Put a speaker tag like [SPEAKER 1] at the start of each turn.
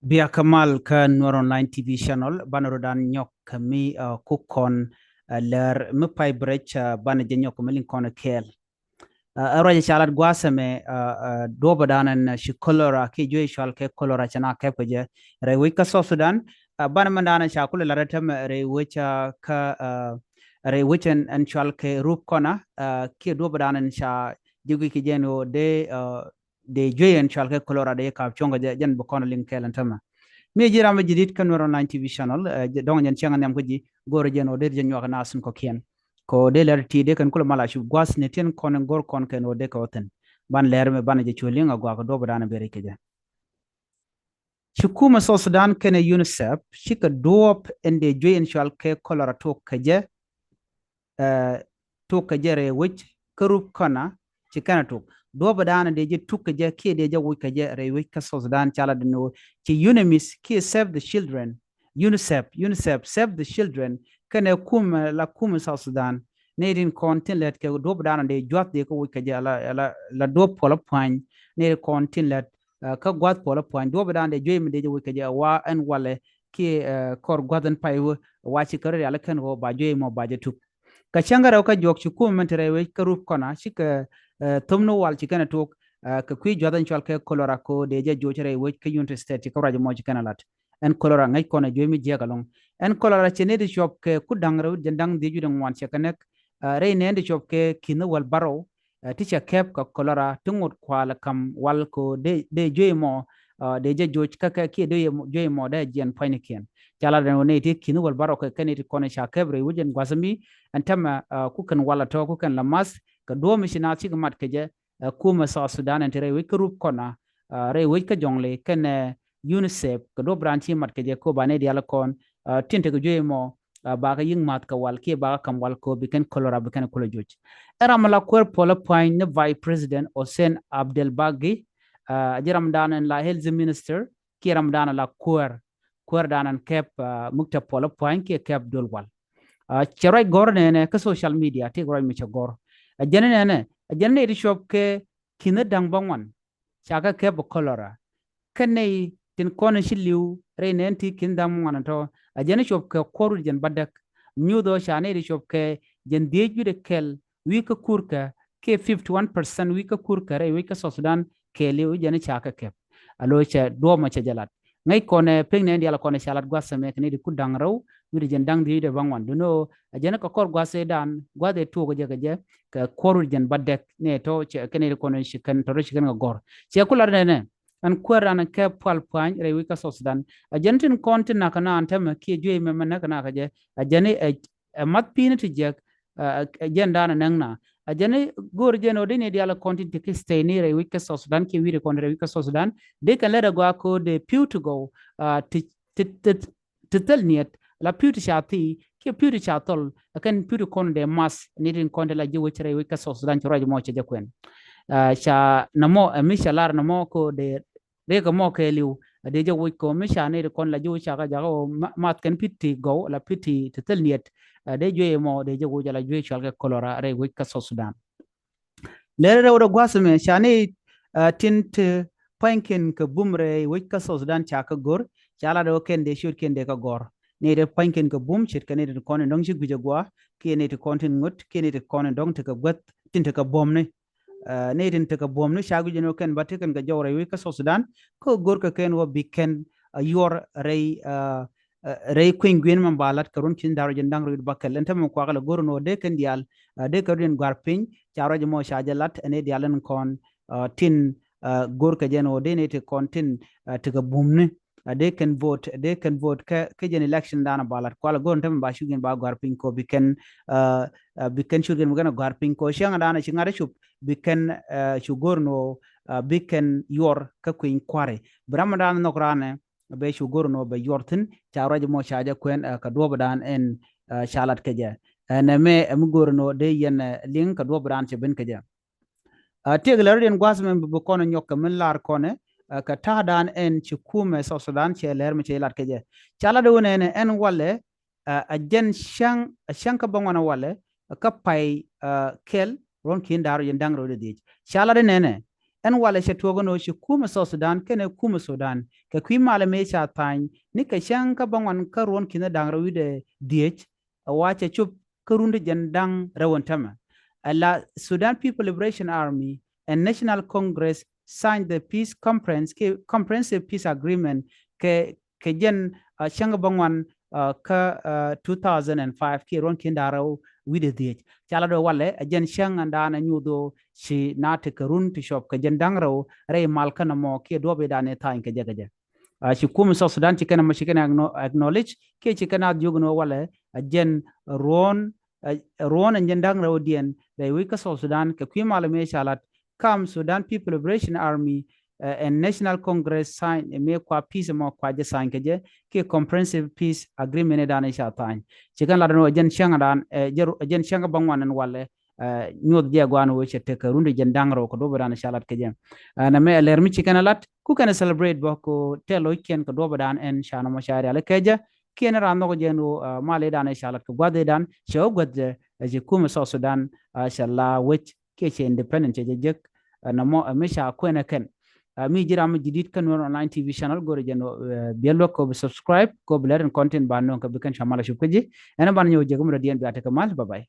[SPEAKER 1] Bia Kamal ka Nur Online TV channel banarudan nyok kami kukon ler mupai brech bana jenyok milin kon kel araja chalat gwasame do badanan shi kolora ki joy shal ke kolora chana ke peje re wika so Sudan bana mandana sha kula laratam re wicha ka re wichen an shal ke rup kona ki do badanan sha jigi ki jeno de joy an shal ke kolora de ka chonga jen bokona lin kelan tama mi jirama jidit kan Nur Online TV channel dong nyen chenga nyam ko ji goro jeno de jen nyoka nasun ko kien ko de ler ti de kan kula mala shu gwas ne ten kon gor kon ken o de ko ten ban ler me ban je chulinga gwa ko do bana bere ke ja shukuma so Sudan ken UNICEF shika doop ende joyen shal ke kolora to keje to kejere wich karup kana chikana to do bana de je tukeje ke de je wikeje re wich ka so Sudan chala de no chi UNIMIS ki save the children UNICEF save the children kene kum la kum so Sudan nedin kontin let ke do bana de jwat de ko wikeje la do pola point ne kontin let ka gwat pola point do bana de joyim de je wikeje wa en wale ki kor gwadan pay wa chi kare ala ken go ba joyim mo ba je tuk ka changara ka jok chu kum mentere we ka rup kona shika tumno wal chikana tok ka kwi jodan chwal ke kolora ko de je jochere we ka United States ka rajo mo chikana lat en kolora ngai kona jomi jegalong en kolora chene de shop ke ku dangro jendang de judang wan chekanek re ne de shop ke kino wal baro ticha kep ka kolora tungut kwala kam wal ko de joimo de je joch ka ki de joimo de jen painiken chala de ne ti kino wal baro ka kaniti kona sha kebre wujen gwasami antama kukan wala to kukan lamas ka do mishina chi mat keje kuma sa Sudan entre we krup kona re we ka jongle ken UNICEF ka do branchi mat keje ko bane diala kon tinte ko joymo ba ka ying mat ka wal ke ba kam wal ko biken kolora biken kolo joj era mala kwer pola point ne vice president Hossein Abdel Bagi jiram danan la health minister ki ram danan la kwer danan kep mukta pola point ke kep dolwal cherai gor ne ka social media te gor mi gor jene edi shop ke kina dang bangwan chaka ke bo kolora kene tin kono shiliu re ne ti kin dang ngwan to jene shop ke koru jen badak nyudo shane edi shop ke jen deju de kel wi ka kurka ke 51% wi ka kurka re wi ka so Sudan ke le jene chaka ke alo che do ma che jalat ngai kone peng ne ndiala kone shalat gwasame kene di kudang raw wi jen dang di de bangwan duno jene ka kor gwase dan gwade to go je ka koru jen badek ne to che kene ko ne shikan to shikan ga gor che kular ne an kwara na ke pal pan re wi ka so Sudan a jentin kontin na kana antama ki jwe me man kana ka je a jene a mat pin ti je jen dana nang na a jene gor jeno de ne diala kontin ti ki stay ni re wi ka so Sudan ki wi re kon re wi ka so Sudan de kan le go ko de pew to go to tel niet la pew to shati ke pew to chatol akan pew to kon de mas nitin kon de la jiwo chere wi ka so Sudan choro mo che jakwen sha namo mi shalar namo ko de ko mo ke liu de jo wi ko mi sha ne kon la jiwo sha ga jago mat kan piti go la piti to tel niet de jo mo de jo la jo chal ke kolora re wi ka so Sudan le re ro gwasme sha ne tint pankin ke bumre wi ka so Sudan cha ka gor chala do ken de shur ken de ka gor ne de pankin ke bum chit kan ne kon ndong shi guje gwa ke ne te kontin ngut ke ne te kon ndong te ka gwat tin te ka bom ne ne tin te ka bom ne shagu jeno ken batte kan ga jawre wi ka so Sudan ko gor ka ken wo biken yor rey queen gwen man balat karun kin daro jendang ru bakal enta mo ko kala gor no de ken dial de karun gar pin charo mo shajalat ene dialan kon tin gor ka jeno de ne te kon tin te ka bom ne they can vote ke jen election dana balat kwala gon tam ba shugin ba garpin ko biken shugin mugana garpin ko shanga dana chingare shup biken shugorno biken yor ka kuin kware bramadan nokrane be shugorno be yortin chawraje mo shaja kwen ka dobadan en shalat keje ne me mugorno de yen link ka dobadan che ben keje teglar den gwasmen bu kono nyokka min lar kone ka tahdan en ci kume so Sudan ci leer mi ci lat keje cala do ne en wale a jen shang ka bangona wale ka pay kel ron kin daru yen dangro de dik cala de ne en wala she togono she kuma so Sudan kene kuma Sudan ka kwi malame cha tan ni ka shan ka banwan ka ron kina dang rawide diech wache chup karunde jandang rawantama la Sudan People Liberation Army and National Congress signed the peace conference comprehensive peace agreement ke jen shanga bangwan ka 2005 ke ron kindaro wide diech chala do wale jen shanga ndana nyudo shi nate karun ti shop ka jen dangro rey malkana mo ke dobe dane tain ke jaga shi kum so Sudan ci kana mashi kana acknowledge ke ci kana jogno wala jen ron ron jen dangro dien they wika so Sudan ke kwi malame shalat kam Sudan People Liberation Army and National Congress sign me kwa peace mo kwa je sign ke comprehensive peace agreement dane sha tan ci kan la no jen shanga dan jen shanga bangwan wala nyod je gwan wo chete ka runde jendangro ko do badana shalat ke jem na me ler mi chikana lat ku kana celebrate bo ko telo ken ko do badan en shana mo shari ala keja ken ran no jenu male dana shalat ko gwade dan show gwadde je kuma so Sudan shalla wech ke che independent je jek na mo me sha ko na ken mi jira mi jidit kan online TV channel gore jeno bielo ko subscribe ko blaren content ban no ko bikan shamala shukji ena ban nyo je gum radian bi ataka mal bye bye